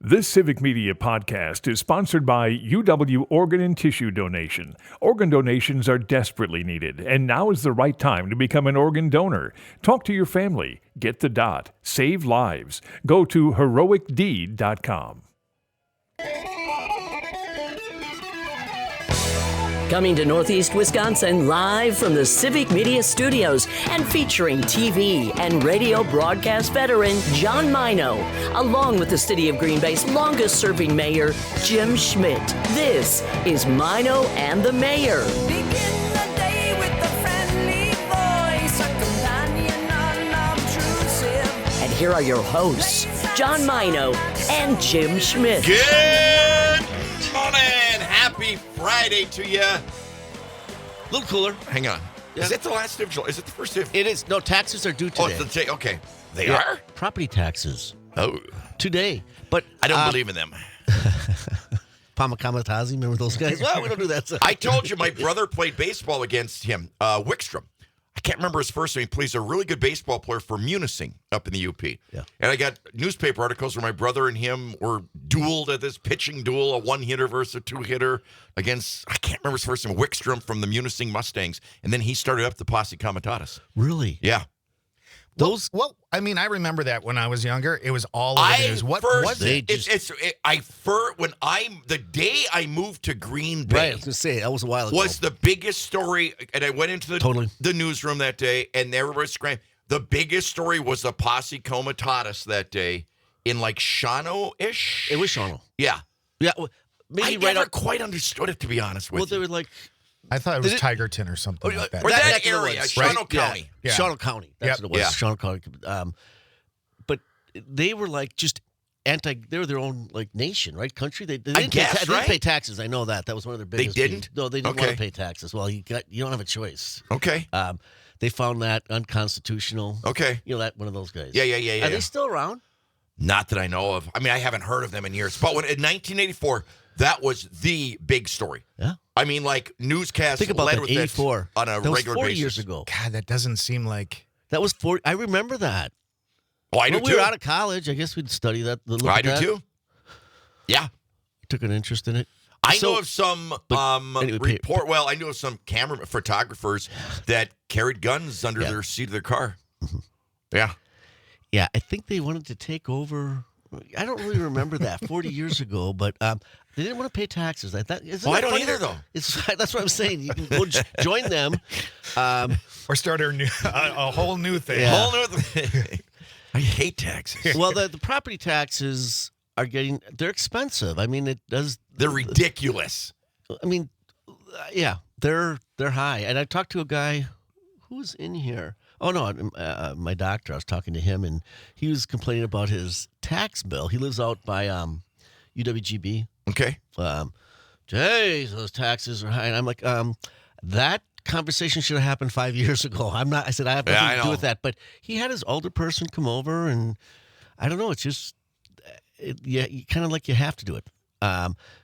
This Civic Media podcast is sponsored by UW Organ and Tissue Donation. Organ donations are desperately needed, and now is the right time to become an organ donor. Talk to your family. Get the dot. Save lives. Go to heroicdeed.com. Coming to Northeast Wisconsin live from the Civic Media Studios and featuring TV and radio broadcast veteran John Mino, along with the City of Green Bay's longest-serving mayor, Jim Schmidt. This is Mino and the Mayor. Begin the day with a friendly voice, a companion unobtrusive. And here are your hosts, John Mino and Jim Schmidt. Good morning. Happy Friday to you. A little cooler. Hang on. Yeah. Is it the last day of July? Is it the first day of... It is. No, taxes are due Oh, today. it's the day. Okay. They are? Property taxes. Oh. Today. But I don't believe in them. Pamakamatazi, remember those guys? Well, we don't do that. I told you my brother played baseball against him, Wickstrom. I can't remember his first name. He plays a really good baseball player for Munising up in the UP. Yeah. And I got newspaper articles where my brother and him were dueled at this pitching duel, a one-hitter versus a two-hitter against, I can't remember his first name, Wickstrom from the Munising Mustangs. And then he started up the Posse Comitatus. Really? Yeah. Those. Well, I mean, I remember that when I was younger. It was all over the news. What was it? The day I moved to Green Bay. Right, I was going to say, that was a while ago. Was the biggest story, and I went into the newsroom that day, and everybody was screaming. The biggest story was the Posse Comitatus that day in like Shawano-ish. It was Shawano. Yeah. Yeah. Well, maybe I never quite understood it, to be honest with Well, they you. were like. I thought it was Tigerton or something like that. Or that neck of the area, woods, Shawano right? County. Yeah. Shawano County. That's Yep. what it was. Yeah. Shawano County. But they were like just they were their own like nation, right? Country. They didn't guess, they right? didn't pay taxes. I know that. That was one of their biggest. didn't? No, they didn't Okay. want to pay taxes. Well, you don't have a choice. Okay. They found that unconstitutional. Okay. You know, that one of those guys. Yeah. Are they still around? Not that I know of. I mean, I haven't heard of them in years. But in 1984, that was the big story. Yeah. I mean, like, newscasts Think about led that. with 84 it on a that was regular 40 basis. years ago. God, that doesn't seem like. That was 40. I remember that. Oh, I do When we too. were out of college, I guess we'd study that. I do too. Yeah. Took an interest in it. I know of some anyway, I knew of some camera photographers that carried guns under their seat of their car. Yeah. Yeah, I think they wanted to take over. I don't really remember that 40 years ago, but they didn't want to pay taxes. I thought. I don't either, though. That's what I'm saying. You can go join them. Or start a whole new thing. Yeah. Whole new thing. I hate taxes. Well, the property taxes they're expensive. I mean, it does. They're ridiculous. I mean, yeah, they're high. And I talked to a guy who was in here. Oh, no, my doctor, I was talking to him, and he was complaining about his tax bill. He lives out by UWGB. Okay. Hey, those taxes are high. And I'm like, that conversation should have happened 5 years ago. I said, I have nothing to do with that. But he had his older person come over, and I don't know, it's just, you kind of like you have to do it.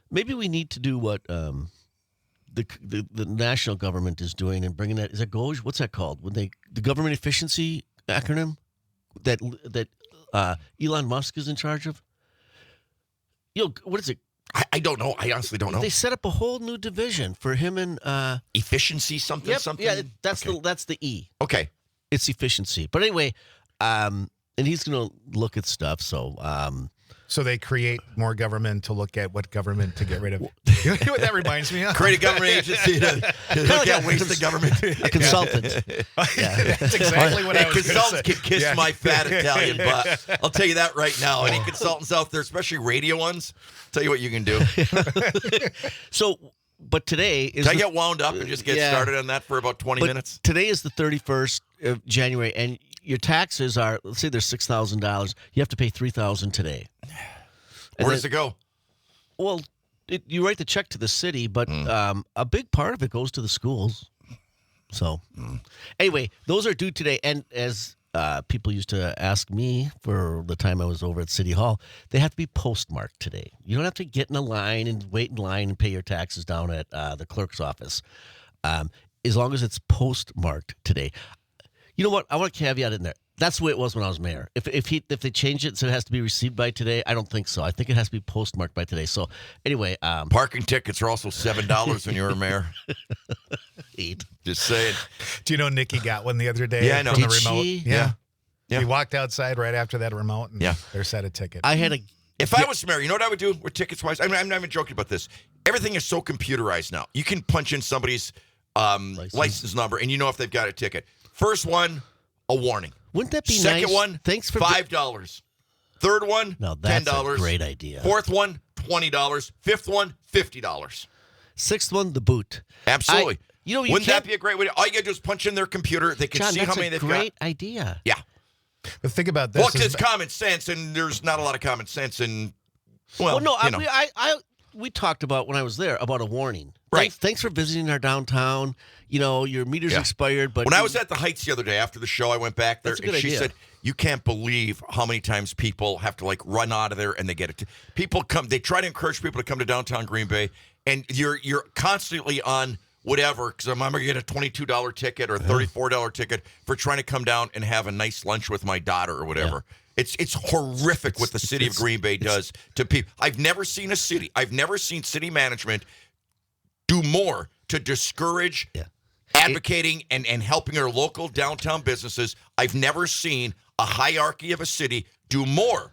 Maybe we need to do what the national government is doing and bringing that. Is that GOES? What's that called? The government efficiency acronym that Elon Musk is in charge of? What is it? I don't know. I honestly don't know. They set up a whole new division for him and Efficiency something. Yeah, that's Okay. that's the E. Okay. It's efficiency. But anyway, and he's going to look at stuff. So So they create more government to look at what government to get rid of. You know what that reminds me of? Create a government agency to look at waste of government. a consultant. Yeah. That's exactly what I was going to say. Consultants can kiss Yeah. my fat Italian butt. I'll tell you that right now. Any consultants out there, especially radio ones, tell you what you can do. So, but today is. Can I get wound up and just get started on that for about 20 but minutes? Today is the 31st of January, and your taxes are, let's say they're $6,000. You have to pay $3,000 today. Where does it go? Well, you write the check to the city, but a big part of it goes to the schools. So, anyway, those are due today. And as people used to ask me for the time I was over at City Hall, they have to be postmarked today. You don't have to get in a line and wait in line and pay your taxes down at the clerk's office, as long as it's postmarked today. You know what? I want a caveat in there. That's the way it was when I was mayor. If they change it so it has to be received by today, I don't think so. I think it has to be postmarked by today. So anyway, Parking tickets are also $7 when you were mayor. 8. Just saying. Do you know Nikki got one the other day? Yeah, I know. From the Did remote. she? Yeah. Yeah. He walked outside right after that remote, and Yeah. there's set a ticket. I had a. If I was mayor, you know what I would do with tickets wise? I'm not even joking about this. Everything is so computerized now. You can punch in somebody's license number, and you know if they've got a ticket. First one, a warning. Wouldn't that be Second nice? one, Thanks for $5. Third one, No, that's $10. a great idea. Fourth one, $20. Fifth one, $50. Sixth one, the boot. Absolutely. You Wouldn't that be a great way? All you got to do is punch in their computer. They can John, see that's how many a they've great got. idea. Yeah. The thing about this Well, 'cause is it's common sense, and there's not a lot of common sense in. Well, Well, no, you know. we talked about when I was there about a warning. Right. Thanks for visiting our downtown. You know, your meter's Yeah. expired, but When I was at the Heights the other day after the show, I went back there That's a and good she idea. said, "You can't believe how many times people have to like run out of there and they get it. People come, they try to encourage people to come to downtown Green Bay, and you're constantly on whatever. Because I'm going to get a $22 ticket or a $34 ticket for trying to come down and have a nice lunch with my daughter or whatever." It's horrific what the city of Green Bay does to people. I've never seen city management do more to discourage advocating and helping our local downtown businesses. I've never seen a hierarchy of a city do more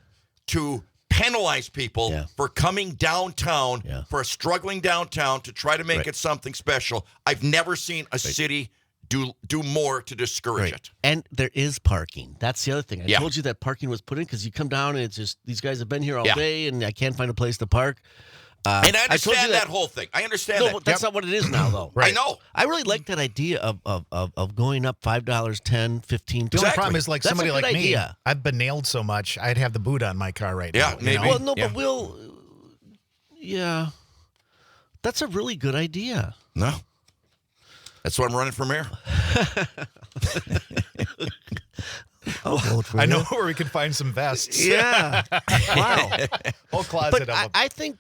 to penalize people for coming downtown, for a struggling downtown to try to make it something special. I've never seen a city do more to discourage it. And there is parking. That's the other thing. I Yeah. told you that parking was put in because you come down and it's just these guys have been here all Yeah. day and I can't find a place to park. And I told you understand that whole thing. I understand No, that. but that's not what it is now, though. I know. I really like that idea of going up $5, $10, $15. the only Exactly. problem is like That's a somebody good like idea. me. I've been nailed so much. I'd have the boot on my car right Yeah, now. you maybe. know? Well, no, Yeah. but we'll. Yeah, that's a really good idea. No. That's why I'm running for mayor. I know where we can find some vests. Yeah. Wow. Whole closet But of them. I think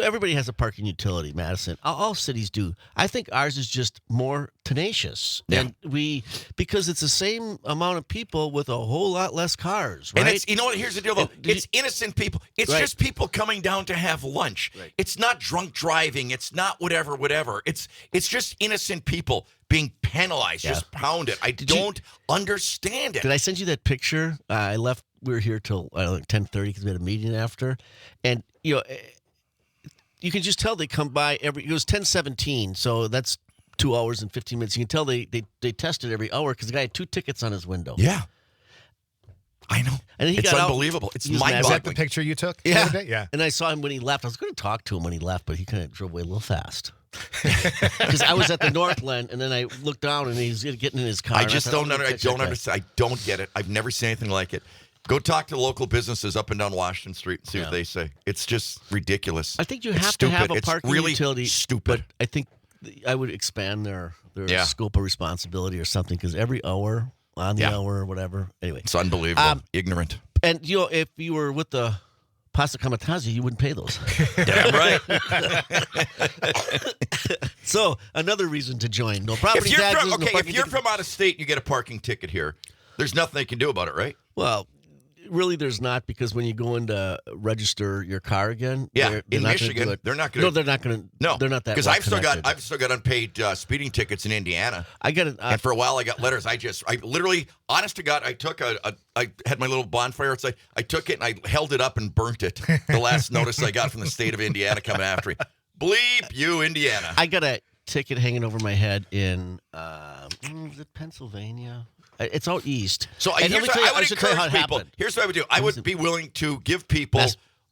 everybody has a parking utility, Madison. All cities do. I think ours is just more tenacious, and because it's the same amount of people with a whole lot less cars, right? And it's, you know what? Here's the deal, though. It's innocent people. It's Right. just people coming down to have lunch. Right. It's not drunk driving. It's not whatever. It's just innocent people being penalized, just pounded. I don't understand it. Did I send you that picture? I left. We were here till 10:30 because we had a meeting after, and you can just tell they come by every. It was 10:17, so that's 2 hours and 15 minutes. You can tell they tested every hour because the guy had 2 tickets on his window. Yeah. I know. And he It's got out- unbelievable. It's he was mad. Is that the mind-boggling. picture you took? the Yeah. other day? Yeah. And I saw him when he left. I was going to talk to him when he left, but he kind of drove away a little fast. Because I was at the Northland, and then I looked down, and he's getting in his car. I and just thought, don't "I'm gonna I catch don't that guy." understand. I don't get it. I've never seen anything like it. Go talk to local businesses up and down Washington Street and see what they say. It's just ridiculous. I think you It's have to have stupid. a It's parking really utility. stupid. But I think I would expand their Yeah. scope of responsibility or something because every hour, on the hour, or whatever. Anyway. It's unbelievable. Ignorant. And, if you were with the Pasta Kamatazi, you wouldn't pay those. Damn right. So, another reason to join. No property If you're taxes, from, no okay, if parking you're tickets. from out of state and you get a parking ticket here, there's nothing they can do about it, right? Well, really, there's not because when you go in to register your car again, Yeah, they're in not gonna Michigan, do it. they're not gonna- No, they're not going to. No, they're not that. because well I've still got unpaid speeding tickets in Indiana, I got it. and for a while I got letters. I literally, honest to God, I took I had my little bonfire outside. I took it and I held it up and burnt it. The last notice I got from the state of Indiana coming after me. Bleep you, Indiana. I got a ticket hanging over my head in is it Pennsylvania? It's out east. So And let here's me what tell you- I would should tell you how encourage it people. happened. Here's what I would do. I would be willing to give people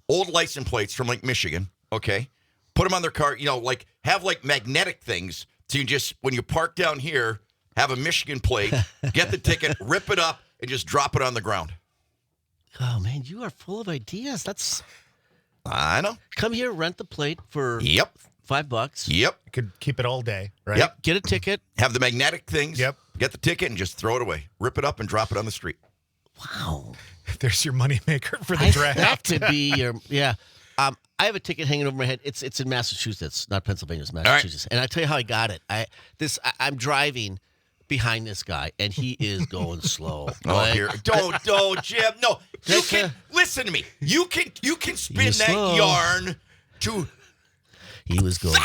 old license plates from like Michigan, okay? Put them on their car, like have like magnetic things. So you just, when you park down here, have a Michigan plate, get the ticket, rip it up, and just drop it on the ground. Oh man, you are full of ideas. I know. Come here, rent the plate for Yep. $5. Yep. You could keep it all day, right? Yep. Get a ticket. Have the magnetic things. Yep. Get the ticket and just throw it away. Rip it up and drop it on the street. Wow, There's your moneymaker for the that draft. could be your I have a ticket hanging over my head. It's in Massachusetts, not Pennsylvania. It's Massachusetts. And I tell you how I got it. I'm driving behind this guy, and he is going slow. Oh, Like, here. Don't, Jim. No. You That's can a- listen to me. You can spin was that slow. yarn to he was going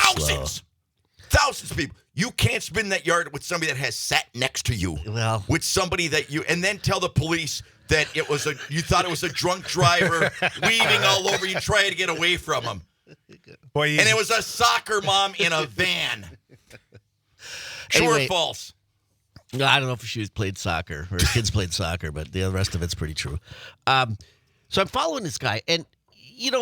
thousands of people. You can't spin that yarn with somebody that has sat next to you. Well- with somebody that and then tell the police that you thought it was a drunk driver weaving all over you trying to get away from him. Boy, And it was a soccer mom in a van. True Anyway. or false? slow. I don't know if she played soccer or her kids played soccer, but the rest of it's pretty true. So I'm following this guy, and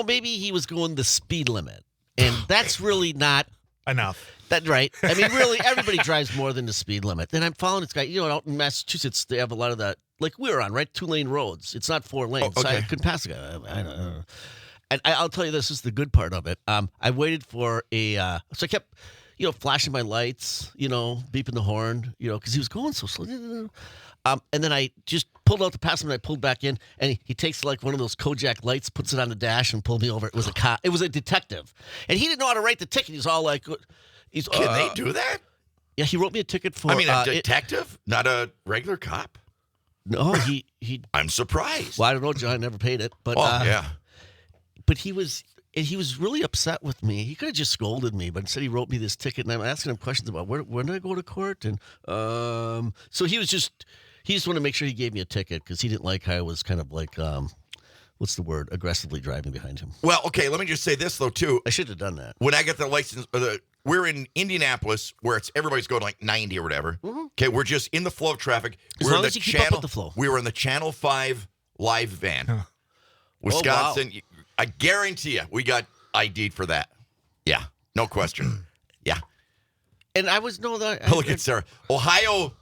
maybe he was going the speed limit, and that's really not. enough. That right. I mean, really, everybody drives more than the speed limit. And I'm following this guy. Out in Massachusetts, they have a lot of that, like we were on, right? 2-lane roads. It's not 4 lanes. Oh, So I okay. couldn't pass the guy. I don't know. And I'll tell you this is the good part of it. I waited for so I kept, flashing my lights, beeping the horn, because he was going so slow. And then I just pulled out to pass him, and I pulled back in, and he takes like one of those Kojak lights, puts it on the dash, and pulled me over. It was a cop. It was a detective, and he didn't know how to write the ticket. He's all like, Can they do that? Yeah, he wrote me a ticket for. I mean, a detective, not a regular cop. No, he. I'm surprised. Well, I don't know, John. Never paid it, but Yeah. But he was really upset with me. He could have just scolded me, but instead he wrote me this ticket, and I'm asking him questions about when did I go to court, and so he just wanted to make sure he gave me a ticket because he didn't like how I was kind of like what's the word, aggressively driving behind him. Well, okay, let me just say this, though, too. I should have done that. When I got the license, we're in Indianapolis where everybody's going like 90 or whatever. Okay, we're just in the flow of traffic. As We're long in as you keep up with the flow. We were in the Channel 5 live van. Wisconsin. I guarantee you, we got ID'd for that. Yeah, no question. Yeah. And I was that. Look at Sarah. Ohio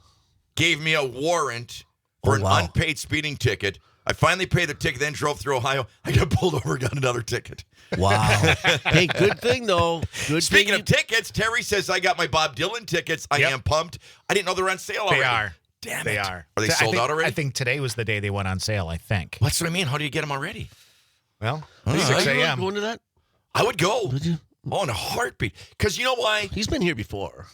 gave me a warrant for an unpaid speeding ticket. I finally paid the ticket, then drove through Ohio. I got pulled over, got another ticket. Wow. Hey, good thing though. Speaking of tickets, Terry says I got my Bob Dylan tickets. I am pumped. I didn't know they're on sale already. They are. Damn They it. are. Are they sold out already? I think today was the day they went on sale, I think. That's what I mean. How do you get them already? Well, Are 6 Are you a.m. going to that? I would go. Would you? Oh, in a heartbeat. Because you know why? He's been here before.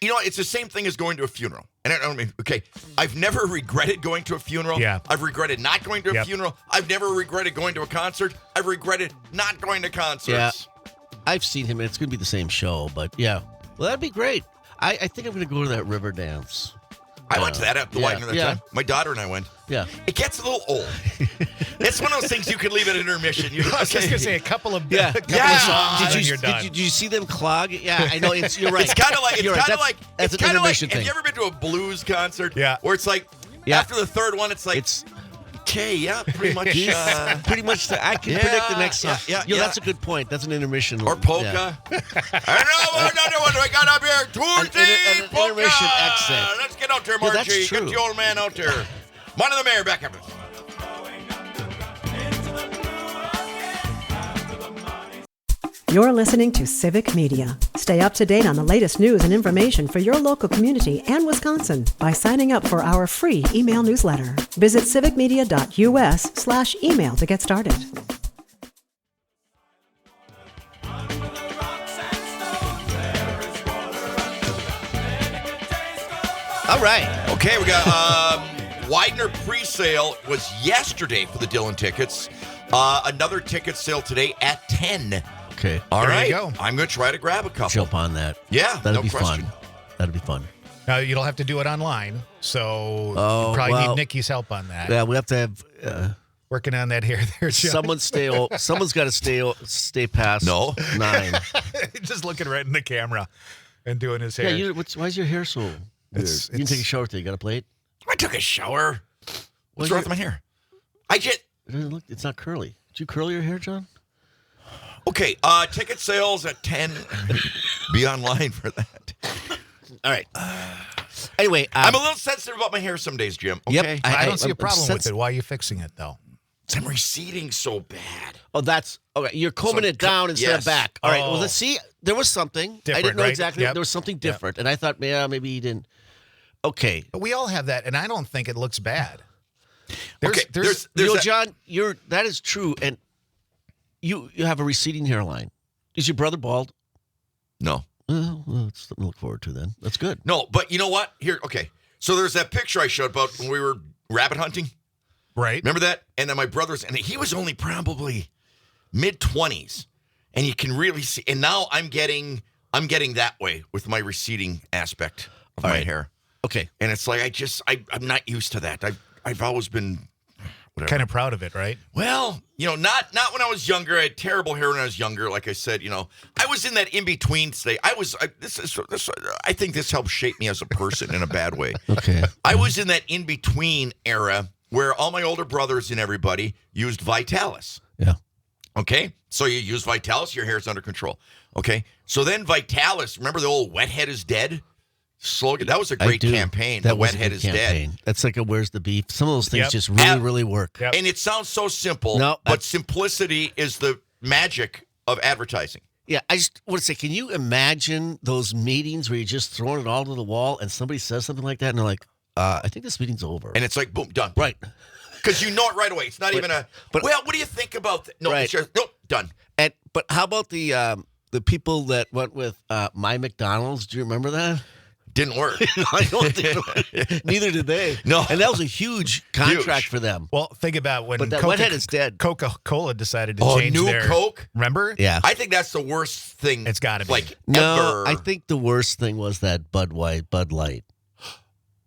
You know, it's the same thing as going to a funeral. And I don't mean, okay, I've never regretted going to a funeral. Yeah. I've regretted not going to a funeral. I've never regretted going to a concert. I've regretted not going to concerts. Yeah. I've seen him, and it's going to be the same show, but yeah. Well, that'd be great. I think I'm going to go to that river dance. I went to that at the Lightning that time. My daughter and I went. Yeah. It gets a little old. It's one of those things you could leave at intermission. You I was just going to say a couple of, Yeah. couple of songs Did and you, you're done. did you see them clog? Yeah, I know. You're right. It's kind of like You're right. That's an intermission Have thing. you ever been to a blues concert? Yeah. Where it's like after the third one, it's like It's okay, yeah, pretty much. pretty much. I can predict the next song. yeah, Yo, yeah. that's a good point. That's an intermission. Or polka. Yeah. I know another one I got up here. Tuesday an polka. intermission exit. Let's get out there, Yeah, that's Margie. true. Get the old man out there. One of the mayor back up. You're listening to Civic Media. Stay up to date on the latest news and information for your local community and Wisconsin by signing up for our free email newsletter. Visit civicmedia.us/email to get started. All right. Okay, we got Widener pre-sale was yesterday for the Dylan tickets. Another ticket sale today at 10. Okay. All There right. you go. I'm going to try to grab a couple. Jump on that. Yeah, That'll no be question. fun. That'll be fun. Now, you don't have to do it online, so you probably well, need Nikki's help on that. Yeah, we have to have Working on that here, there, John. someone's got to stay past No. 9. Just looking right in the camera and doing his hair. Yeah, why is your hair so weird? It's- You can take a shower today. You got a plate? I took a shower. What's Well, wrong with my hair? I just... It doesn't look. It's not curly. Did you curl your hair, John? Okay, ticket sales at 10. Be online for that. All right. Anyway, I'm a little sensitive about my hair some days, Jim. Okay? Yep. I don't see a I'm problem with sens- it. Why are you fixing it, though? I'm receding so bad. Oh, that's okay. You're combing So it down instead yes. of back. All right. Well, Oh. let's see. There was something. I Different, didn't know right? exactly. Yep. There was something different, and I thought, yeah, maybe he didn't. Okay. But we all have that, and I don't think it looks bad. Okay, there's that- John, that is true, and you have a receding hairline. Is your brother bald? No. Well, it's something to look forward to then. That's good. No, but you know what? Here, okay. So there's that picture I showed about when we were rabbit hunting. Right. Remember that? And then my brother's, and he was only probably mid-20s. And you can really see, and now I'm getting that way with my receding aspect of my hair. Okay. And it's like, I'm not used to that. I've always been whatever. Kind of proud of it, right? Well, not when I was younger. I had terrible hair when I was younger. Like I said, I was in that in-between state. I think this helped shape me as a person in a bad way. Okay. I was in that in-between era where all my older brothers and everybody used Vitalis. Yeah. Okay? So you use Vitalis, your hair's under control. Okay? So then Vitalis, remember the old wet head is dead slogan? That was a great campaign. The wet head is dead. That's like a where's the beef? Some of those things Yep. just really, really work. Yep. And it sounds so simple, No, but simplicity is the magic of advertising. Yeah, I just want to say, can you imagine those meetings where you're just throwing it all to the wall and somebody says something like that and they're like, I think this meeting's over. And it's like, boom, done. Right. Because you know it right away. It's not even but- well, what do you think about that? No, Right. it's just, nope, done. But how about the people that went with My McDonald's? Do you remember that? Didn't work. I don't think neither did they. No. And that was a huge contract Huge. for them. Well, think about when But that wet head is dead. Coca-Cola decided to Oh, change new their Coke? Remember? Yeah. I think that's the worst thing. It's gotta be. Like, No, ever. I think the worst thing was that Bud Light.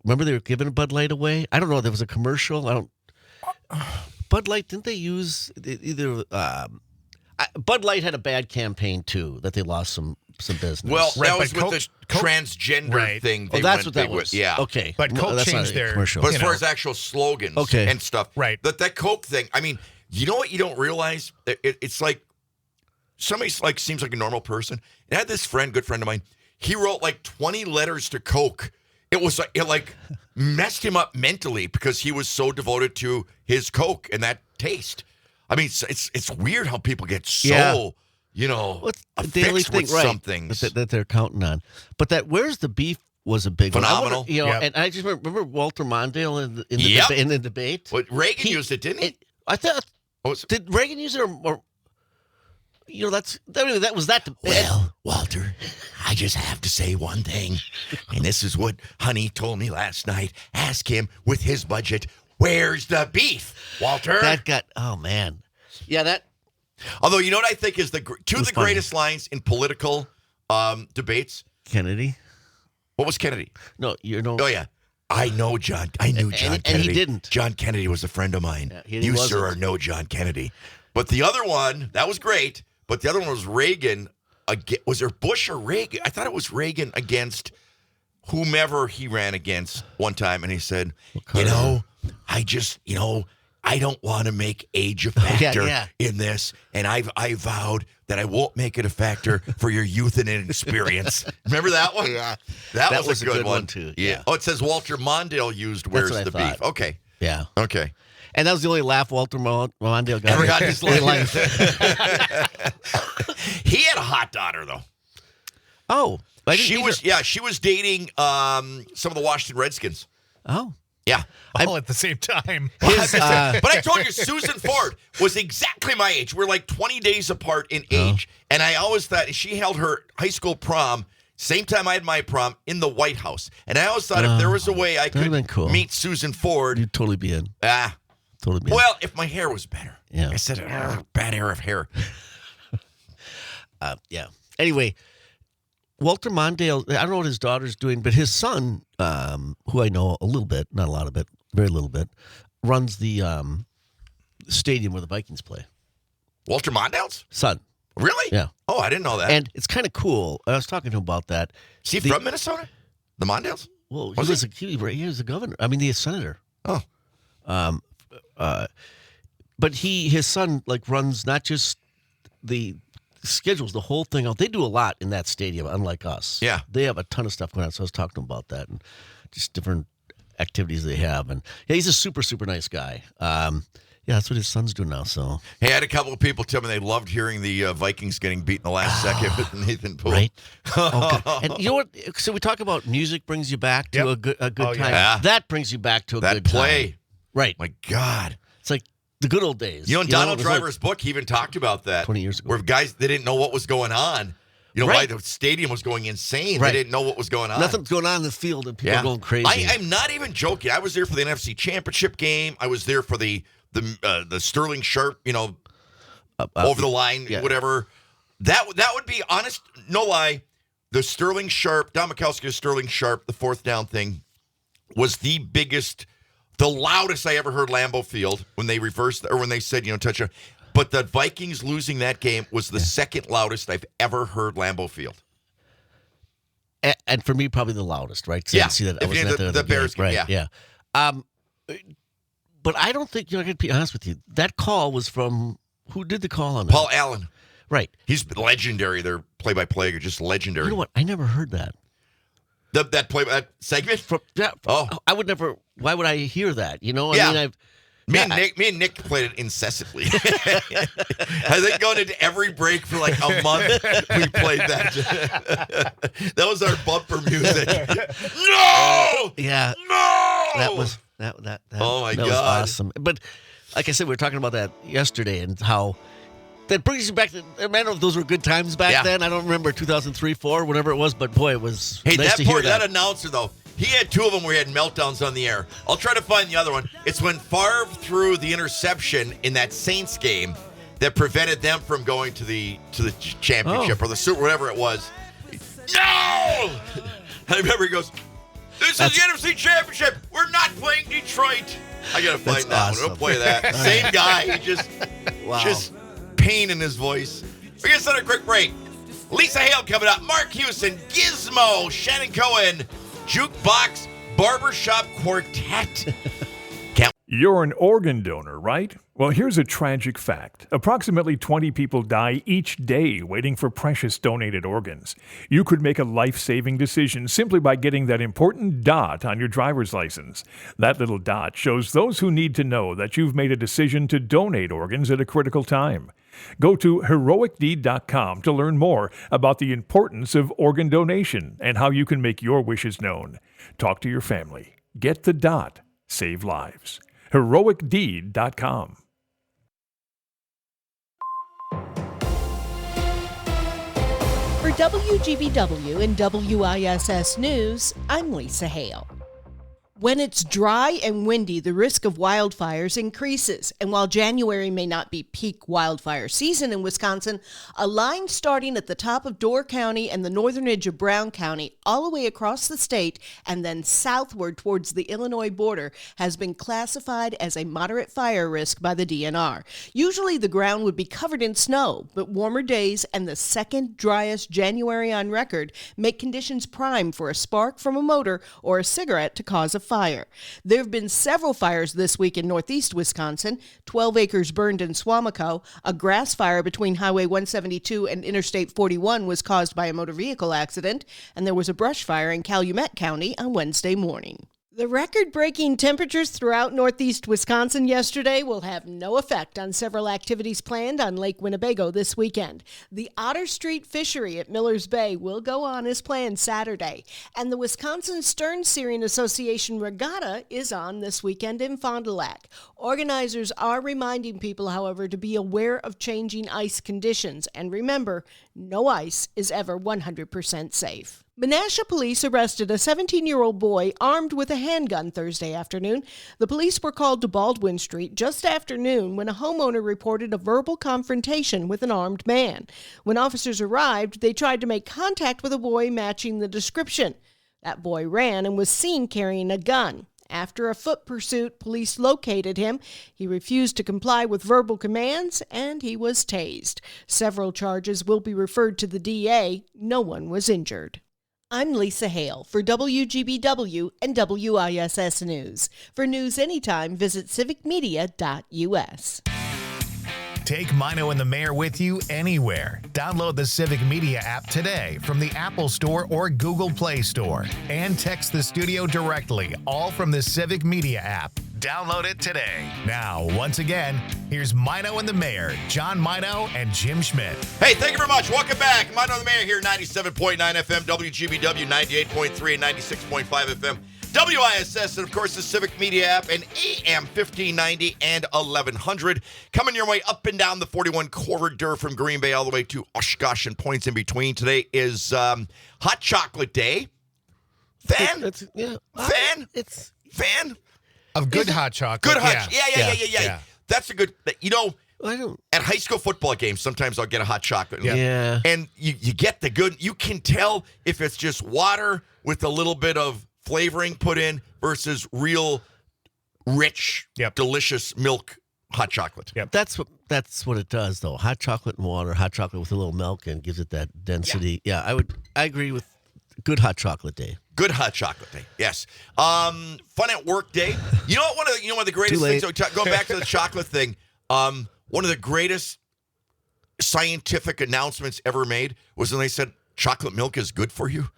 Remember they were giving Bud Light away? I don't know. There was a commercial. Bud Light, didn't they use either? Bud Light had a bad campaign too that they lost some business. Well, Right, that was but with the Coke- transgender Right. thing. Oh, They that's went what that big with. was. Yeah. Okay. But No, Coke that's not changed a their- commercial. But as you far know. as actual slogans Okay. and stuff, Right. That Coke thing, I mean, you know what you don't realize? It's like somebody seems like a normal person. And I had this good friend of mine. He wrote like 20 letters to Coke. It was like, it messed him up mentally because he was so devoted to his Coke and that taste. I mean, it's weird how people get so, What's the daily affixed thing, with right? some things. that they're counting on. But that where's the beef was a big Phenomenal. one. I wonder, Yep. and I just remember Walter Mondale Yep. in the debate. But Reagan used it, didn't he? I thought Oh, did Reagan use it or that was that. Well, Walter, I just have to say one thing, and this is what Honey told me last night. Ask him with his budget, where's the beef, Walter? that got man, yeah that. Although, you know what I think is two of was the funny. greatest lines in political debates? Kennedy. What was Kennedy? No, Oh, yeah. I knew John Kennedy. and he didn't. John Kennedy was a friend of mine. Yeah, he you, wasn't. sir, are no John Kennedy. But the other one, that was great. But the other one was Reagan. Was there Bush or Reagan? I thought it was Reagan against whomever he ran against one time. And he said, I don't want to make age a factor yeah. in this. And I vowed that I won't make it a factor for your youth and inexperience. Remember that one? Yeah. That was a good one. too. Yeah. Oh, it says Walter Mondale used "Where's what I the thought. beef?" Okay. Yeah. Okay. And that was the only laugh Walter Mondale got. Never got his line. He had a hot daughter though. Oh, I didn't She meet was her. she was dating some of the Washington Redskins. Oh, Yeah. All at the same time. his, But I told you, Susan Ford was exactly my age. We're like 20 days apart in age. And I always thought she held her high school prom, same time I had my prom, in the White House. And I always thought if there was a way I that'd could been cool. meet Susan Ford, you'd totally be in. Totally be in. well, if my hair was better. Yeah. I said, bad hair of hair. Yeah. Anyway, Walter Mondale, I don't know what his daughter's doing, but his son, who I know a little bit, not a lot of it, very little bit, runs the stadium where the Vikings play. Walter Mondale's? Son. Really? Yeah. Oh, I didn't know that. And it's kind of cool. I was talking to him about that. Is he from Minnesota? The Mondales? Well, Was he was a governor. I mean, the senator. Oh. But his son runs not just the schedules, the whole thing out. They do a lot in that stadium, unlike us. Yeah. They have a ton of stuff going on. So I was talking to him about that and just different activities they have. And yeah, he's a super, super nice guy. Yeah, that's what his son's doing now. So Hey, I had a couple of people tell me they loved hearing the Vikings getting beat in the last second with Nathan Poole. right. And you know what? So we talk about music brings you back to Yep. a good Oh, time. yeah. That brings you back to a That good play. time. Right. My God. It's like the good old days. You know, Donald it was like Driver's book, he even talked about that. 20 years ago. Where guys, they didn't know what was going on. You know why Right. the stadium was going insane. Right. They didn't know what was going on. Nothing's going on in the field, and people are going crazy. I'm not even joking. I was there for the NFC Championship game. I was there for the Sterling Sharp, over the line, yeah. whatever. That would be honest. No lie. The Sterling Sharp, Don Mikowski's Sterling Sharp, the fourth down thing was the loudest I ever heard Lambeau Field when they reversed or when they said touchdown. But the Vikings losing that game was the second loudest I've ever heard Lambeau Field. And for me, probably the loudest, right? 'Cause I Yeah. didn't see that. I If you wasn't did at the game. Bears game, right? yeah. But I don't think I got to be honest with you. That call was from who did the call on that? Paul Allen. Right. He's legendary. Their play-by-play are just legendary. You know what? I never heard that. That segment? I would never. Why would I hear that? Yeah. I mean, Me and Nick played it incessantly. I think going into every break for like a month, we played that. That was our bumper music. No! Yeah. No! That was that. Oh, my that was God. awesome. But like I said, we were talking about that yesterday and how that brings you back to. I don't know if those were good times back Yeah. then. I don't remember 2003, 4, whatever it was. But boy, it was Hey, nice that to hear part, that. that announcer, though, he had two of them where he had meltdowns on the air. I'll try to find the other one. It's when Favre threw the interception in that Saints game that prevented them from going to the championship or the Super, whatever it was. No! I remember he goes, this is the NFC Championship. We're not playing Detroit. I got to find That's that awesome. one. We'll play that. Same guy. He just, Wow. just pain in his voice. We're going to start a quick break. Lisa Hale coming up. Mark Houston, Gizmo, Shannon Cohen, Jukebox, Barbershop Quartet. You're an organ donor, right? Well, here's a tragic fact. Approximately 20 people die each day waiting for precious donated organs. You could make a life-saving decision simply by getting that important dot on your driver's license. That little dot shows those who need to know that you've made a decision to donate organs at a critical time. Go to heroicdeed.com to learn more about the importance of organ donation and how you can make your wishes known. Talk to your family. Get the dot. Save lives. heroicdeed.com. For WGBW and WISS News, I'm Lisa Hale. When it's dry and windy, the risk of wildfires increases. And while January may not be peak wildfire season in Wisconsin, a line starting at the top of Door County and the northern edge of Brown County, all the way across the state and then southward towards the Illinois border, has been classified as a moderate fire risk by the DNR. Usually the ground would be covered in snow, but warmer days and the second driest January on record make conditions prime for a spark from a motor or a cigarette to cause a fire. There have been several fires this week in northeast Wisconsin. 12 acres burned in Swamico. A grass fire between Highway 172 and Interstate 41 was caused by a motor vehicle accident, and there was a brush fire in Calumet County on Wednesday morning. The record-breaking temperatures throughout northeast Wisconsin yesterday will have no effect on several activities planned on Lake Winnebago this weekend. The Otter Street Fishery at Millers Bay will go on as planned Saturday, and the Wisconsin Stern Searing Association Regatta is on this weekend in Fond du Lac. Organizers are reminding people, however, to be aware of changing ice conditions, and remember, no ice is ever 100% safe. Menasha police arrested a 17-year-old boy armed with a handgun Thursday afternoon. The police were called to Baldwin Street just after noon when a homeowner reported a verbal confrontation with an armed man. When officers arrived, they tried to make contact with a boy matching the description. That boy ran and was seen carrying a gun. After a foot pursuit, police located him. He refused to comply with verbal commands, and he was tased. Several charges will be referred to the DA. No one was injured. I'm Lisa Hale for WGBW and WISS News. For news anytime, visit civicmedia.us. Take Mino and the Mayor with you anywhere. Download the Civic Media app today from the Apple Store or Google Play Store. And text the studio directly, all from the Civic Media app. Download it today. Now, once again, here's Mino and the Mayor, John Mino and Jim Schmidt. Hey, thank you very much. Welcome back. Mino and the Mayor here, 97.9 FM, WGBW, 98.3 and 96.5 FM. WISS, and of course the Civic Media app, and AM 1590 and 1100. Coming your way up and down the 41 corridor from Green Bay all the way to Oshkosh and points in between. Today is Hot Chocolate Day. Fan? It's Fan? Of good hot chocolate. Good hot. Yeah. That's a good. I don't. At high school football games, sometimes I'll get a hot chocolate. Yeah. And you get the good. You can tell if it's just water with a little bit of flavoring put in versus real rich, delicious milk hot chocolate. Yep. That's what it does, though. Hot chocolate and water, hot chocolate with a little milk, and gives it that density. Yeah, I agree with good hot chocolate day. Good hot chocolate day. Yes. Fun at work day. You know what? One of the greatest things. Going back to the chocolate thing. One of the greatest scientific announcements ever made was when they said chocolate milk is good for you.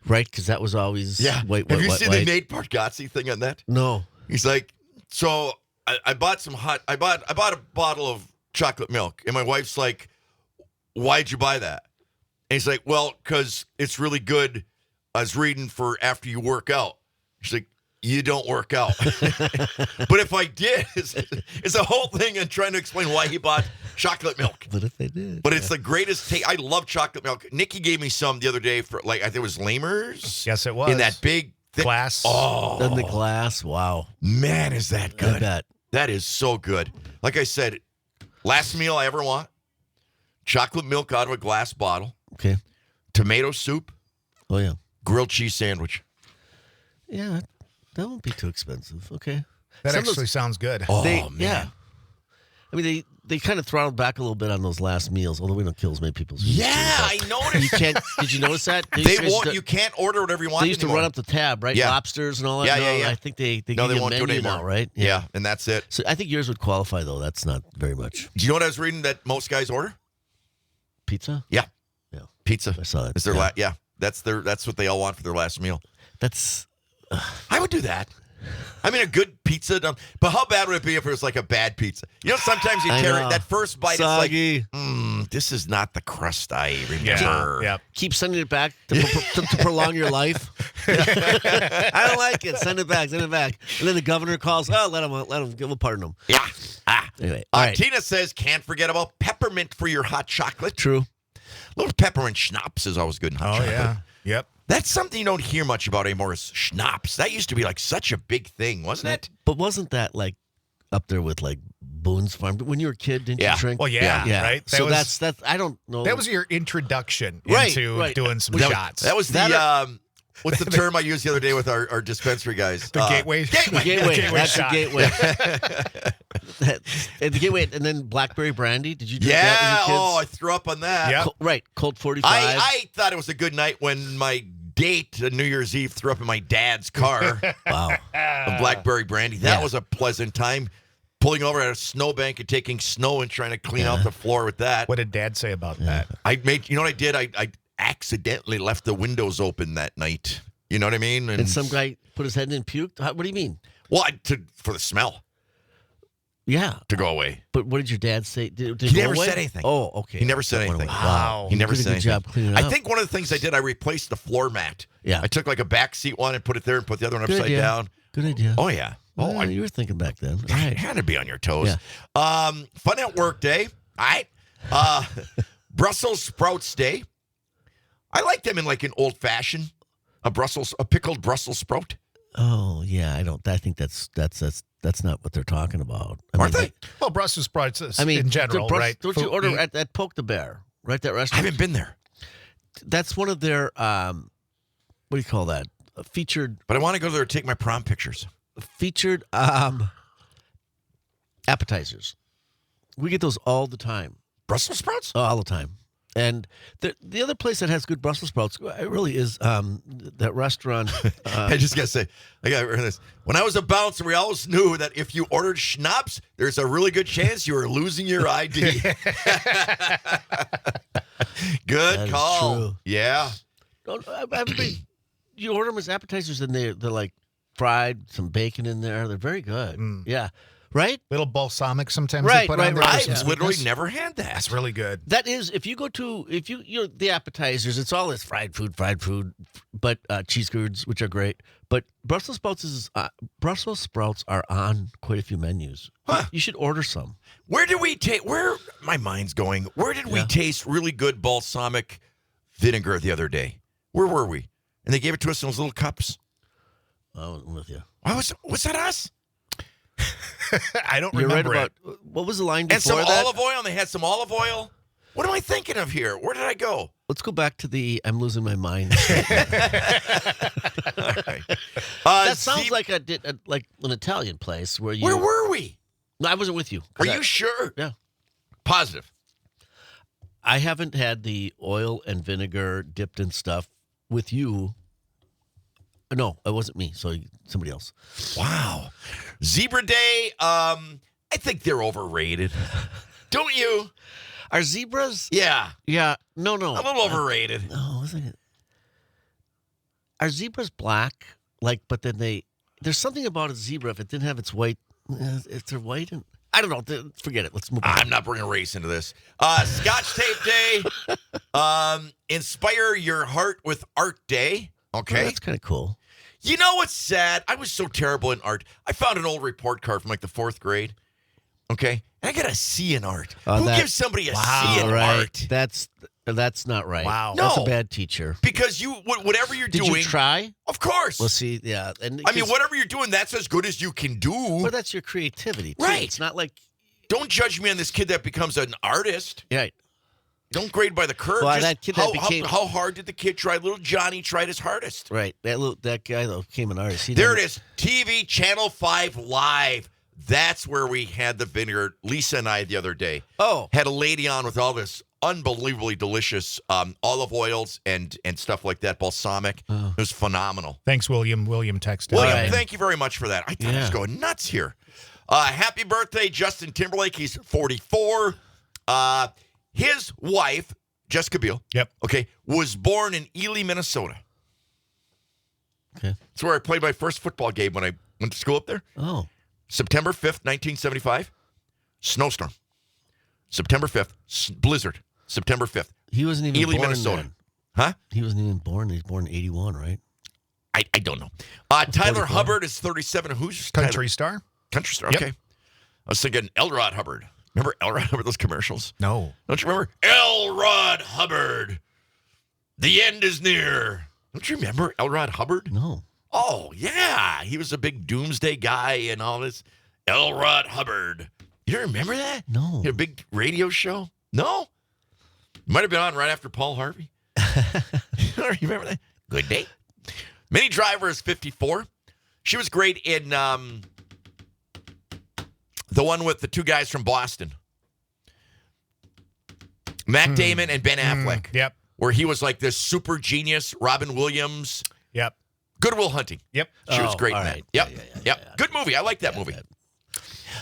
Right, because that was always wait. Have you seen the Nate Bargatze thing on that? No. He's like, so I bought I bought a bottle of chocolate milk, and my wife's like, why'd you buy that? And he's like, well, because it's really good. I was reading for after you work out. She's like, you don't work out. But if I did, it's a whole thing and trying to explain why he bought chocolate milk. But if they did. But it's the greatest taste. I love chocolate milk. Nikki gave me some the other day for, I think it was Lamers. Yes, it was. In that big thick glass. Oh. In the glass. Wow. Man, is that good. I bet. That is so good. Like I said, last meal I ever want, chocolate milk out of a glass bottle. Okay. Tomato soup. Oh, yeah. Grilled cheese sandwich. Yeah, that won't be too expensive. Okay. That actually sounds good. Oh, man. Yeah. I mean, they kind of throttled back a little bit on those last meals, although we don't kill as many people. Yeah, I noticed. You can't. Did you notice that? You can't order whatever you want. They used to run up the tab, right? Yeah. Lobsters and all that. Yeah. I think they No, give they you a won't do it menu anymore. now, right? Yeah, and that's it. So I think yours would qualify, though. That's not very much. Do you know what I was reading that most guys order? Pizza? Yeah. Yeah. Pizza. I saw that. Is their that's what they all want for their last meal. That's. I would do that. I mean, a good pizza. But how bad would it be if it was like a bad pizza? You know, sometimes you tear it. That first bite, Soggy. it's like, this is not the crust I remember. Yeah. Keep sending it back to prolong your life. I don't like it. Send it back. And then the governor calls. Oh, let him. We'll pardon him. Yeah. Anyway, all right. Tina says, can't forget about peppermint for your hot chocolate. True. Little peppermint schnapps is always good in hot chocolate. Yeah. Yep. That's something you don't hear much about anymore is schnapps. That used to be like such a big thing, wasn't it? But wasn't that like up there with like Boone's Farm? When you were a kid, didn't you drink? Well, yeah. Right. So that's I don't know. That was your introduction Right, into right. doing some shots. That was the what's the term I used the other day with our dispensary guys? The gateway. Gateway. That's shot. the gateway. And the gateway, and then blackberry brandy. Did you drink that Yeah. with your kids? Oh, I threw up on that. Yep. Right. Colt 45. I thought it was a good night when my date on New Year's Eve threw up in my dad's car. Wow. A blackberry brandy. That Yeah. was a pleasant time. Pulling over at a snowbank and taking snow and trying to clean out the floor with that. What did Dad say about that? You know what I did? I accidentally left the windows open that night. You know what I mean? And some guy put his head in and puked? What do you mean? Well, for the smell Yeah. to go away. But what did your dad say? Did it He go never away? said anything. Oh, okay. He never said That went anything. away. Wow. He never did a said good anything. job cleaning it I up. think one of the things I did, I replaced the floor mat. Yeah. I took like a back seat one and put it there and put the other one Good upside idea. down. Good idea. Oh, yeah. Oh, you were thinking back then. All I right. had to be on your toes. Fun at work day. All right. Brussels sprouts day. I like them in like an old fashioned, a pickled Brussels sprout. Oh, yeah. I think that's not what they're talking about. Aren't they? Well, Brussels sprouts the in general, right? Don't you order at Poke the Bear, right? That I restaurant. haven't been there, That's one of their what do you call that? Featured but I want to go there and take my prom pictures. appetizers. We get those all the time. Brussels sprouts? All the time. And the other place that has good Brussels sprouts, it really is that restaurant. I just got to say, I got to remember this. When I was a bouncer, we always knew that if you ordered schnapps, there's a really good chance you were losing your ID. Good That is call. true. Yeah. You order them as appetizers, and they're like fried, some bacon in there. They're very good. Yeah. Right? Little balsamic sometimes Right, they put right, on there. right. for some I've literally sweetness. never had that. That's really good. That is, if you go to, the appetizers, it's all this fried food, but cheese curds, which are great. But Brussels sprouts are on quite a few menus. Huh. You should order some. Where did we take? Where my mind's going? Where did we Yeah. taste really good balsamic vinegar the other day? Where were we? And they gave it to us in those little cups. I'm with you. Was that us? I don't You're remember right it. about what was the line And before some that? olive oil. And they had some olive oil. What am I thinking of here? Where did I go? Let's go back to the I'm losing my mind. All right. That sounds like like an Italian place where you. Where were we? No, I wasn't with you. Are you sure? Yeah. Positive. I haven't had the oil and vinegar dipped in stuff with you. No, it wasn't me. So somebody else. Wow. Zebra Day, I think they're overrated. Don't you? Are zebras? Yeah. Yeah. No. A little overrated. No, isn't it? Are zebras black? But then there's something about a zebra if it didn't have its white. If they're white and I don't know. Forget it. Let's move on. I'm not bringing race into this. Scotch Tape Day. Inspire Your Heart with Art Day. Okay. Oh, that's kind of cool. You know what's sad? I was so terrible in art. I found an old report card from the 4th grade. Okay. And I got a C in art. Who gives somebody a C in art? That's not right. Wow. That's a No. bad teacher. Because whatever you're Did doing. you try? Of course. Well, see, yeah. And I mean, whatever you're doing, that's as good as you can do. Well, that's your creativity, too. Right. It's not like. Don't judge me on this kid that becomes an artist. Right. Don't grade by the curve. Well, Just that kid that became- how hard did the kid try? Little Johnny tried his hardest. Right. That guy, though, became an artist. There it is. TV Channel 5 Live. That's where we had the vinegar. Lisa and I the other day had a lady on with all this unbelievably delicious olive oils and stuff like that, balsamic. It was phenomenal. Thanks, William. William texted. William, right. thank you very much for that. I thought I was going nuts here. Happy birthday, Justin Timberlake. He's 44. His wife, Jessica Biel, okay, was born in Ely, Minnesota. Okay. That's where I played my first football game when I went to school up there. Oh. September 5th, 1975, snowstorm. September 5th, blizzard. September 5th. He wasn't even Ely, born Minnesota. then. Huh? He wasn't even born. He was born in 81, right? I don't know. Tyler 44. Hubbard is 37. Who's Country Tyler? Star? Country Star, Yep. okay. I was thinking Elrod Hubbard. Remember Elrod Hubbard, those commercials? No. Don't you remember? Elrod Hubbard. The end is near. Don't you remember Elrod Hubbard? No. Oh, yeah. He was a big doomsday guy and all this. Elrod Hubbard. You don't remember that? No. He had a big radio show? No? Might have been on right after Paul Harvey. You don't remember that? Good day. Minnie Driver is 54. She was great in the one with the two guys from Boston. Matt Damon and Ben Affleck. Yep. Where he was like this super genius, Robin Williams. Yep. Good Will Hunting. Yep. She was great in all that. right. Yep. Yeah. Good movie. I like that movie.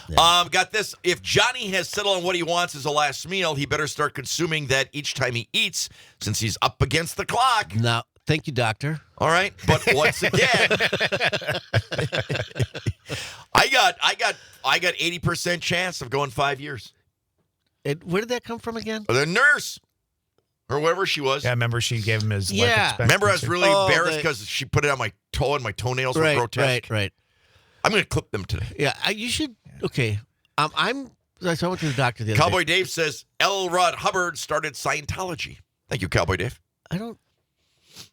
Yeah. Got this. If Johnny has settled on what he wants as a last meal, he better start consuming that each time he eats, since he's up against the clock. Now, thank you, doctor. All right, but once again, I got 80% chance of going 5 years. Where did that come from again? The nurse, or whatever she was. Yeah, remember she gave him his life Yeah. expectancy. Remember, I was really Oh, embarrassed because she put it on my toe and my toenails were grotesque. Right. I'm going to clip them today. Yeah, you should. Okay. So I went to the doctor the other Cowboy day. Dave says Elrod Hubbard started Scientology. Thank you, Cowboy Dave. I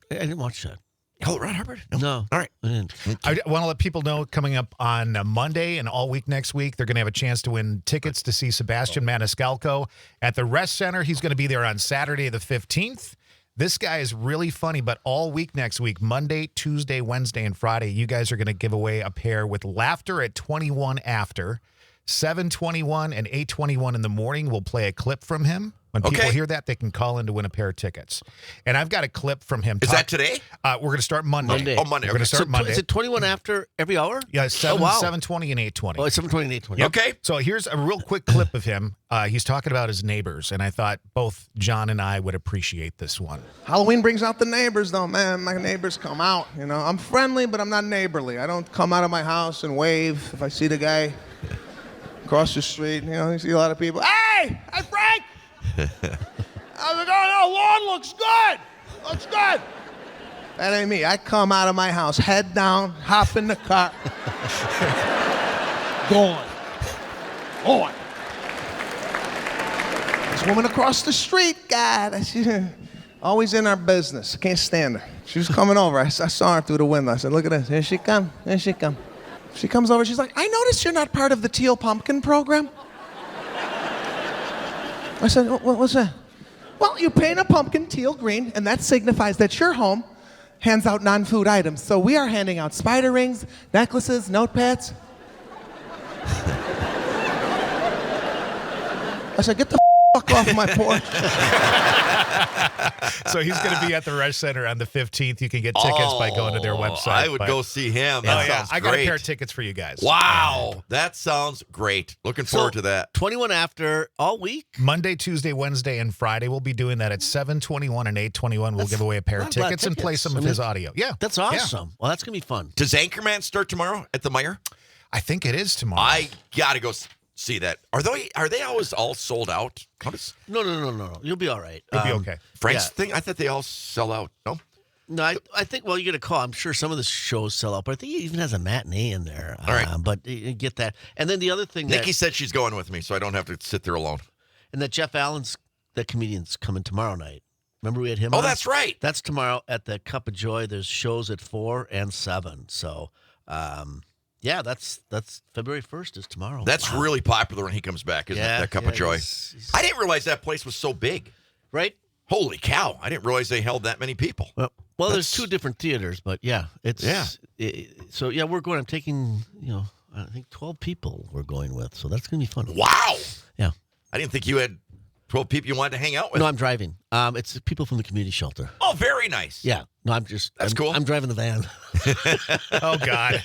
didn't watch that. Elrod Hubbard? No. All right. I didn't. I want to let people know coming up on Monday and all week next week, they're going to have a chance to win tickets to see Sebastian Maniscalco at the Rest Center. He's going to be there on Saturday the 15th. This guy is really funny, but all week next week, Monday, Tuesday, Wednesday, and Friday, you guys are going to give away a pair with Laughter at 21 after. 7:21 and 8:21 in the morning, we'll play a clip from him. When people Okay. hear that, they can call in to win a pair of tickets. And I've got a clip from him. Is that today? We're going to start Monday. Monday. Oh, Monday. We're going to Okay. start Monday. Is it 21 after every hour? Yeah, 7:20 and 8:20. Oh, it's 7:20 and 8:20. Okay. So here's a real quick clip of him. He's talking about his neighbors, and I thought both John and I would appreciate this one. Halloween brings out the neighbors, though, man. My neighbors come out. You know, I'm friendly, but I'm not neighborly. I don't come out of my house and wave if I see the guy across the street. You know, you see a lot of people. Hey, Frank. How's it going? Oh, lawn looks good. Looks good. That ain't me. I come out of my house, head down, hop in the car. Going. This woman across the street, God, she's always in our business. I can't stand her. She was coming over. I saw her through the window. I said, look at this. Here she come. Here she come. She comes over. She's like, I noticed you're not part of the Teal Pumpkin program. I said, what's that? Well, you paint a pumpkin teal green, and that signifies that your home hands out non-food items. So we are handing out spider rings, necklaces, notepads. I said, get the fuck off my porch. So he's going to be at the Rush Center on the 15th. You can get tickets by going to their website. I would go see him. That sounds I got great. a pair of tickets for you guys. Wow. That sounds great. Looking forward to that. 21 after all week? Monday, Tuesday, Wednesday, and Friday. We'll be doing that at 7:21 and 8:21. We'll give away a pair of I'm glad tickets and play some of his audio. Yeah. That's awesome. Well, that's going to be fun. Does Anchorman start tomorrow at the Meyer? I think it is tomorrow. I got to go see that. Are they always all sold out? No. You'll be all right. You'll be okay. Frank's thing? I thought they all sell out. No? No, I think, well, you get a call. I'm sure some of the shows sell out, but I think he even has a matinee in there. All right. But you get that. And then the other thing Nikki said she's going with me, so I don't have to sit there alone. And that Jeff Allen's, that comedian's coming tomorrow night. Remember we had him on? That's right. That's tomorrow at the Cup of Joy. There's shows at 4 and 7. So, yeah, that's February 1st is tomorrow. That's really popular when he comes back, isn't it? That Cup of Joy. I didn't realize that place was so big. Right? Holy cow. I didn't realize they held that many people. Well, there's 2 different theaters, but yeah, it's so yeah, we're going. I'm taking, I think 12 people we're going with, so that's gonna be fun. Wow. Yeah. I didn't think you had 12 people you wanted to hang out with. No, I'm driving. It's people from the community shelter. Oh, very nice. Yeah. No, That's cool. I'm driving the van. Oh God.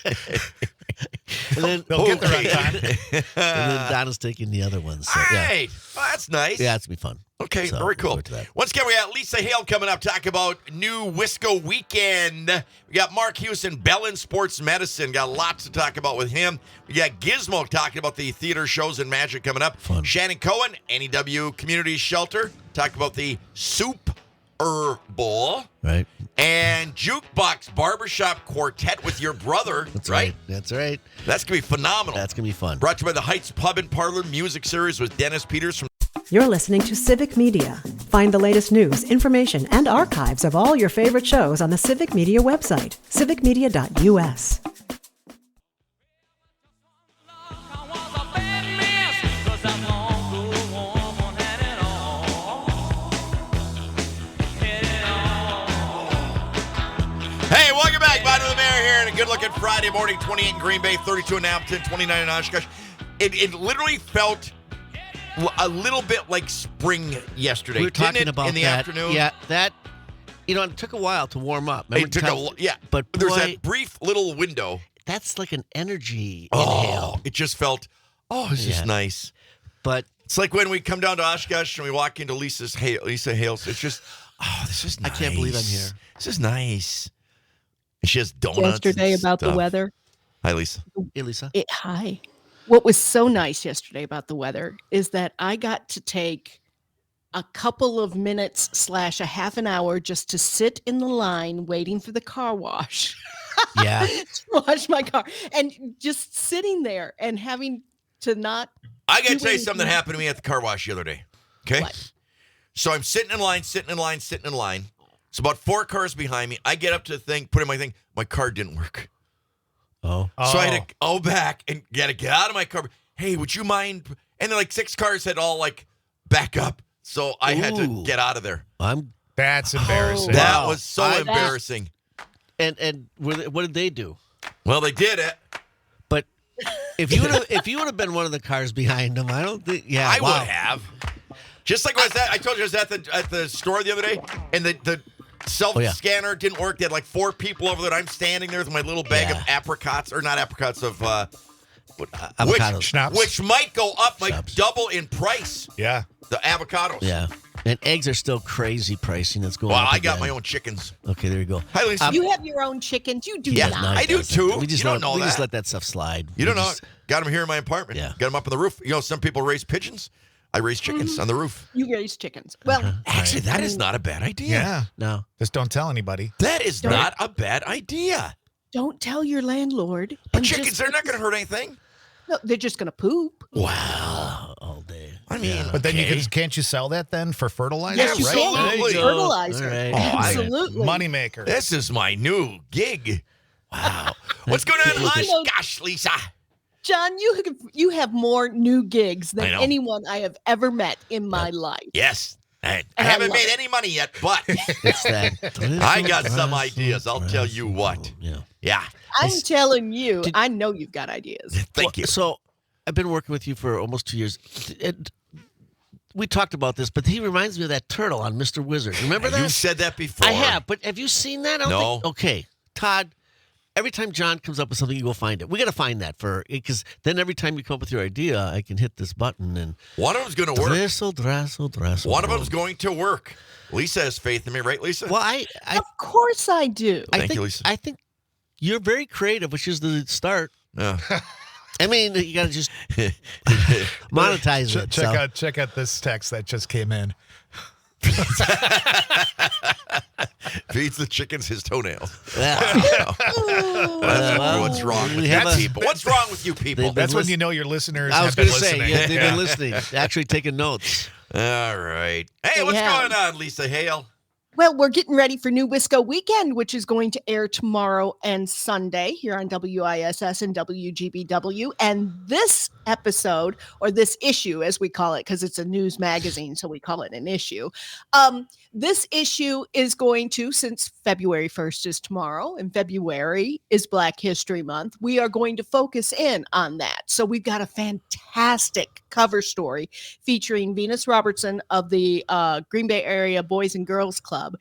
And then They'll get there on time. and then Donna's taking the other ones. So, All yeah. right. Well, that's nice. Yeah, it's gonna be fun. Okay, So, very cool. forward to that. Once again, we got Lisa Hale coming up, talking about new Wisco weekend. We got Mark Houston, Bellin Sports Medicine. Got lots to talk about with him. We got Gizmo talking about the theater shows and magic coming up. Fun. Shannon Cohen, NEW Community Shelter, talking about the Soup Bowl. Right. And Jukebox Barbershop Quartet with your brother. That's right. That's right. That's going to be phenomenal. That's gonna be fun. Brought to you by the Heights Pub and Parlor Music Series with Dennis Peters from You're listening to Civic Media. Find the latest news, information, and archives of all your favorite shows on the Civic Media website, civicmedia.us. Hey, welcome back. Bottom of the Mayor here, and a good-looking Friday morning, 28 in Green Bay, 32 in Appleton, 29 in Oshkosh. It literally felt a little bit like spring yesterday. We were didn't talking it, about in the that. afternoon. Yeah, that. It took a while to warm up. Remember It took but there's boy, that brief little window. that's like an energy inhale. It just felt, this is nice. But It's like when we come down to Oshkosh and we walk into Lisa Hale's. It's just, this is nice. I can't believe I'm here. This is nice. And she has donuts. Yesterday and about the stuff. weather. Hi, Lisa. hey, Lisa. Hi. What was so nice yesterday about the weather is that I got to take a couple of minutes / a half an hour just to sit in the line waiting for the car wash. Yeah. To wash my car. And just sitting there and having to not. I got to do tell you something that anything. happened to me at the car wash the other day. Okay? What? So I'm sitting in line. It's about 4 cars behind me. I get up to the thing, put in my thing. My car didn't work. Oh. So I had to go back and get out of my car. Hey, would you mind? And then 6 cars had all back up. So I had to Ooh. get out of there. That's embarrassing. That was so I- embarrassing. And what did they do? Well, they did it. But if you would have been one of the cars behind them, I don't think. Yeah, I wow. would have. Just like I told you, I was at the store the other day, and the self-scanner didn't work. They had 4 people over there. And I'm standing there with my little bag of apricots, or not apricots, of Avocados. Schnapps. which might go up, might Schnapps. double in price. Yeah. The avocados. Yeah. And eggs are still crazy pricing. That's going Well, up I got again. my own chickens. Okay, there you go. Hi, Lisa. You have your own chickens. You do Yeah, not. I do too. We just You don't know we just that. let that stuff slide. You don't know. Got them here in my apartment. Yeah. Got them up on the roof. Some people raise pigeons. I raise chickens on the roof. You raise chickens. Well, Actually, that is not a bad idea. Yeah. No. Just don't tell anybody. That is not a bad idea. don't tell your landlord. But and chickens, just- they're not going to hurt anything. No, they're just going to poop. Wow. All day. I mean, But then okay. can't you sell that then for fertilizer? Yes, you right? can. There you go. Fertilizer. All right. Oh, I- Absolutely. Moneymaker. This is my new gig. Wow. What's going on, You know- Gosh, Lisa. John, you have more new gigs than I know. anyone I have ever met in my life. Yes. I I haven't love made it. any money yet, but It's that. I got some ideas. I'll tell you what. Yeah. Yeah. I'm telling you, I know you've got ideas. Thank you. So I've been working with you for almost 2 years. We talked about this, but he reminds me of that turtle on Mr. Wizard. Remember that? You've said that before. I have, but have you seen that? I don't No. think- okay, Todd. Every time John comes up with something, you go find it. We got to find that because then every time you come up with your idea, I can hit this button and One of them's going to work. Dressel. One of them's going to work. Lisa has faith in me, right, Lisa? Well, I Of course I do. Thank think, you, Lisa. I think you're very creative, which is the start. Yeah. I mean, you got to just monetize it. so. Check out this text that just came in. Feeds the chickens his toenails. Yeah. What's wrong with we you have a- people? What's wrong with you people? They've been That's when listen- you know your listeners I was have been going to say, listening. yeah, they've been listening, actually taking notes. All right. Hey, what's Yeah. going on, Lisa Hale? Well, we're getting ready for New Wisco Weekend, which is going to air tomorrow and Sunday here on WISS and WGBW. And this episode, or this issue, as we call it, because it's a news magazine, so we call it an issue. This issue is going to, since February 1st is tomorrow and February is Black History Month, we are going to focus in on that. So we've got a fantastic cover story featuring Venus Robertson of the Green Bay Area Boys and Girls Club.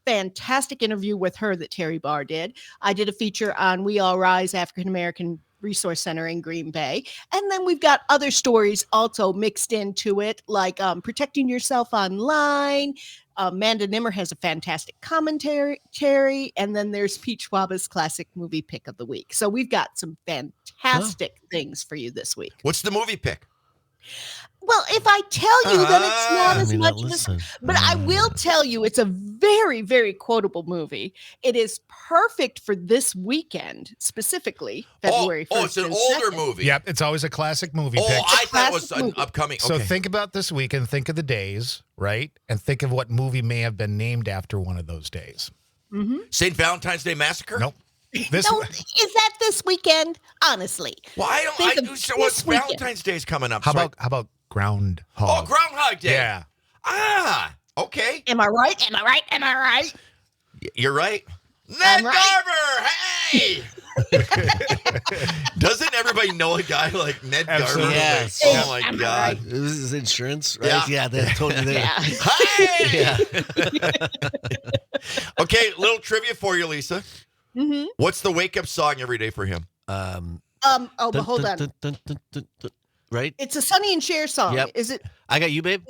Fantastic interview with her that Terry Barr did. I did a feature on We All Rise African American Resource Center in Green Bay. And then we've got other stories also mixed into it, like protecting yourself online. Amanda Nimmer has a fantastic commentary, and then there's Pete Schwaba's classic movie pick of the week. So we've got some fantastic things for you this week. What's the movie pick? Well, if I tell you that it's not I as mean, much not as, listen. but I will tell you it's a very, very quotable movie. It is perfect for this weekend, specifically February 1st. It's an and older 2nd. movie. Yep, it's always a classic movie Oh, pick. I thought it was classic an movie. upcoming. So Okay. think about this week and think of the days, right? And think of what movie may have been named after one of those days. St. Valentine's Day Massacre? Nope. This No, is that this weekend? Honestly. Well, I Think don't. of So this what's weekend. Valentine's Day's coming up? how so I- about Groundhog? Oh, Groundhog Day. Yeah. Ah, okay. Am I right? Am I right? Am I right? You're right. Ned I'm right. Garber, hey! Doesn't everybody know a guy like Ned Absolutely. Garber? Yes. Oh my I'm God. right. This is insurance, right? Yeah. Yeah, they told you there. Yeah. Hey! Okay, little trivia for you, Lisa. Mm-hmm. What's the wake up song every day for him? Oh, but hold on. Right? It's a Sonny and Cher song. Yep. Is it? I got you, babe?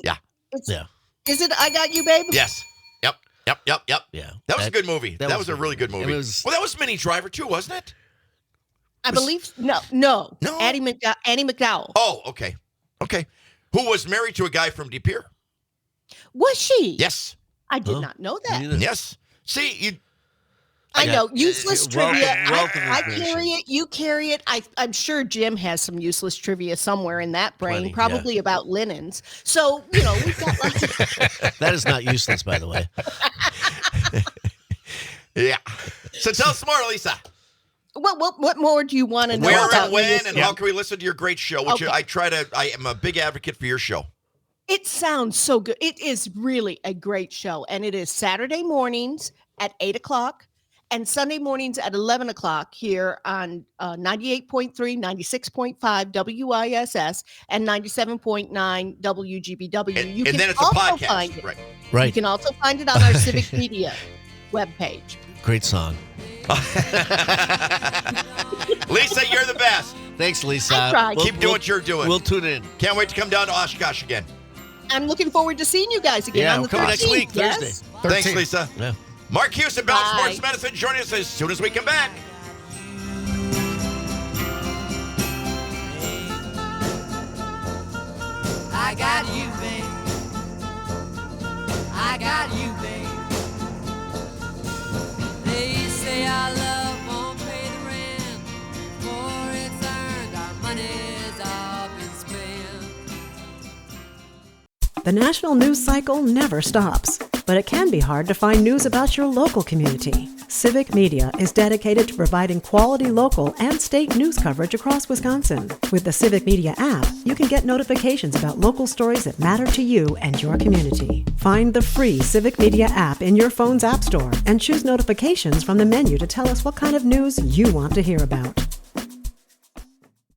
It's, Yeah. Is it I Got You, Babe? Yes. Yep. Yeah. That was a good movie. That was a very really good movie. It was, Well, that was Minnie Driver too, wasn't it? I believe no. No. Annie McDowell. Oh, okay. Okay. Who was married to a guy from De Pere? Was she? Yes. I did Oh. not know that. Yes. See, you. I got- know useless welcome- trivia. welcome I information. carry it. You carry it. I'm sure Jim has some useless trivia somewhere in that brain, Plenty, probably about linens. So we've got lots of. that is not useless, by the way. Yeah. So tell us more, Lisa. What more do you want to know Where about and when Minnesota? and how can we listen to your great show? Which Okay. I am a big advocate for your show. It sounds so good. It is really a great show, and it is Saturday mornings at 8:00 and Sunday mornings at 11:00 here on 98.3, 96.5 WISS and 97.9 WGBW. And then it's a also podcast. find it. Right. You Right. can also find it on our Civic Media webpage. Great song. Lisa, you're the best. Thanks, Lisa. I tried. Keep doing what you're doing. We'll tune in. Can't wait to come down to Oshkosh again. I'm looking forward to seeing you guys again Yeah, on we're the coming next 13th, week, yes? Thursday. Thanks, 13. Lisa. Yeah. Mark Hughes and Bell Bye. Sports Medicine joining us as soon as we come back. I I got you, babe. I got you, babe. They say our love won't pay the rent, for it's earned, our money's all been spent. The national news cycle never stops, but it can be hard to find news about your local community. Civic Media is dedicated to providing quality local and state news coverage across Wisconsin. With the Civic Media app, you can get notifications about local stories that matter to you and your community. Find the free Civic Media app in your phone's app store and choose notifications from the menu to tell us what kind of news you want to hear about.